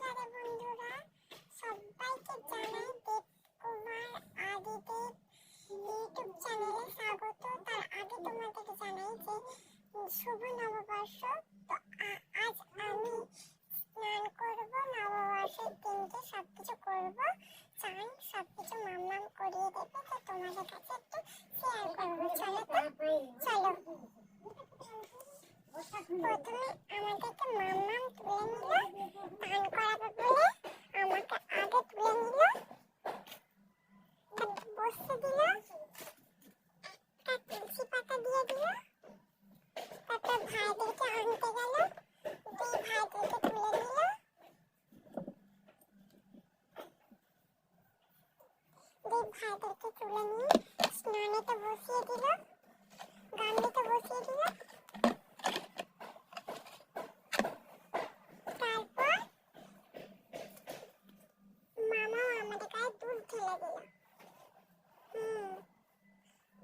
নমস্কার বন্ধুরা, সবাইকে জানাই দেবকুমার আদিদেব ইউটিউব চ্যানেলে স্বাগত। তার আগে তোমাদেরকে জানাই যে শুভ নববর্ষ। তো আজ আমি স্নান করব, নববর্ষের দিনকে সবকিছু করব, চান সবকিছু মাম্মাম করিয়ে দেবে। তো তোমাদের কাছে একটু শেয়ার করবো। চলো প্রথমে আমাদেরকে মাম্মাম তুলে নিল, স্নান করাবে বলে আমাকে আগে তুলে নিল, বসতে দিল, একটা তুলসী পাতা দিয়ে দিল, তারপর ভাইদেরকে আনতে গেল, দুই ভাইদেরকে তুলে নিল, নিয়ে স্নানেতে বসিয়ে দিল, গামলিতে বসিয়ে দিল। তারপর মামা আমাদের গায়ে দুধ ঢেলে দিল।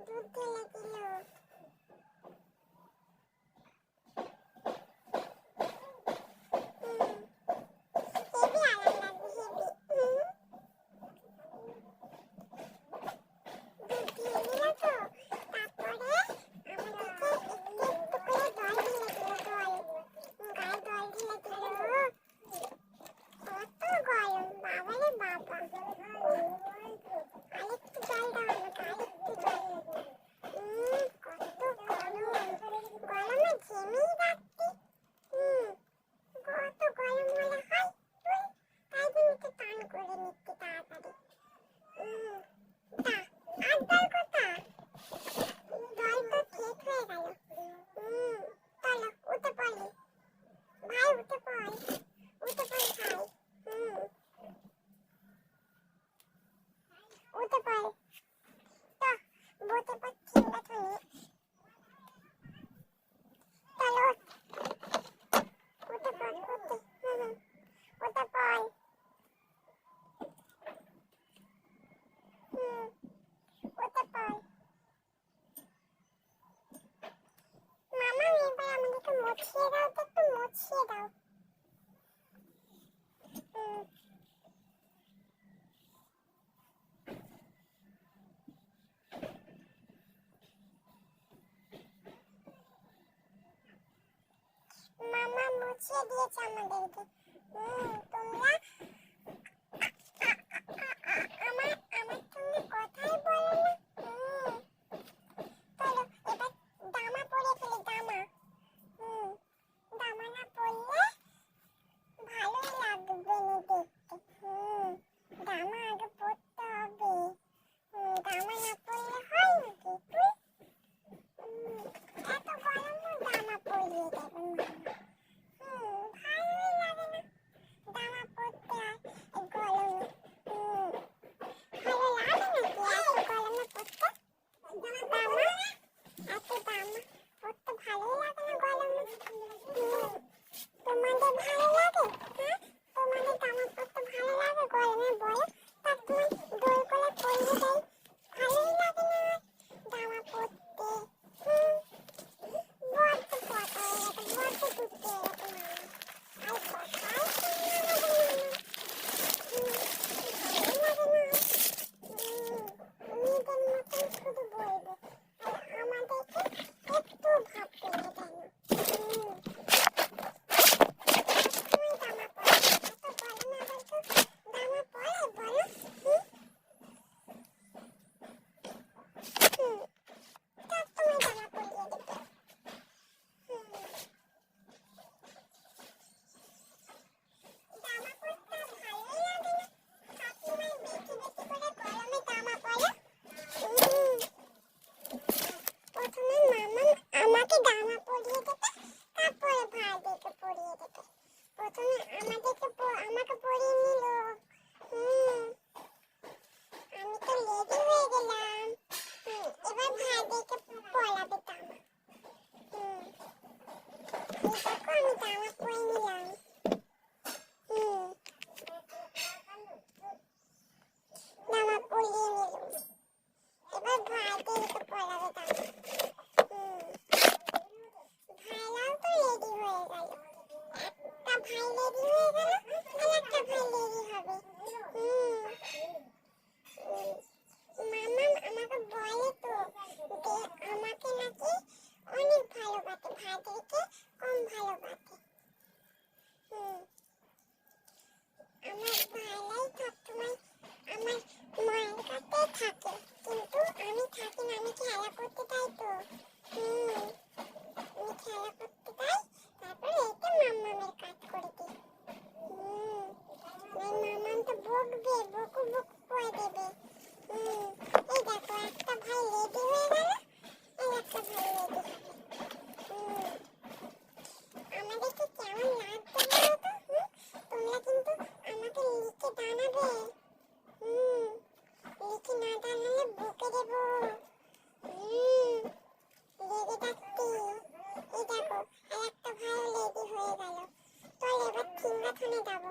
দুধ ঢেলে দিল। হেবি আরাম লাগবে, হেবি। দুধ দিয়ে দিল। তো তারপরে আমাদেরকে একটু একটু করে জল ঢেলে দিল, গায়ে জল ঢেলে দিল। কত গরম, বাবারে বাবা। আরেকটু জল দাও আমাকে, আরেকটু জল। কত গরম, গরমে ঘেমেই যাচ্ছি। কত গরম হলে হয়, তাই জন্য একটু টান করে নিচ্ছি তাড়াতাড়ি। আর জল কোথা? জল তো শেষ হয়ে গেল। চলো উঠে পড়ি ভাই, উঠে পড়, উঠে পড় ভাই। উঠে পড়। তো বসে পড়ছি আমরা শুনি। চলো উঠে পড়, উঠে উঠে পড়। উঠে পড়। মামা এবার আমাদেরকে মুছিয়ে দাও, তো একটু মুছিয়ে দাও। মামা মুছিয়ে দিয়েছে আমাদেরকে। তোমরা আমার আমার সঙ্গে কথাই বলো না। চলো এবার জামা পরে ফেলি, জামা। জামা না পরলে ভালোই লাগবে না দেখতে। জামা আগে পরতে হবে। জামা না পরলে হয় নাকি? এত গরমে জামা পরিয়ে দেবে মামা। ভালোই লাগে না জামা পরতে এই গরমে। ভালো লাগে নাকি এত গরমে পরতে? জামা এত জামা পরতে ভালোই লাগে না গরমে। তোমাদের ভালো লাগে? তোমাদের জামা পরতে ভালো লাগে গরমে বলো? তার তোমার দোল করে পরিয়ে দেয়, ভালোই লাগে না জামা পরতে। বড্ড কথা হয়ে গেছে, বড্ড দুঃখে গেছে মামা। আর কথাই শুনে না আমাদের মামা। ভালোই লাগে না। নিজের মতন শুধু বলবে, আর আমাদেরকে একটু ভাবতে না কেন? প্রথমে মামা আমাকে জামা পরিয়ে দেবে, তারপরে ভাইদেরকে পরিয়ে দেবে। প্রথমে আমাকে পরিয়ে নিল। আমি তো রেডি হয়ে গেলাম। এবার ভাইদেরকে পরাবে জামা। এই দেখো আমি জামা পরে নিলাম। জামা পরিয়ে নিলাম। এবার ভাইদেরকে পরাবে জামা। ভাইরাও তো রেডি হয়ে গেল। একটা ভাই রেডি হয়ে গেল, আর একটা ম্যারাথনে যাব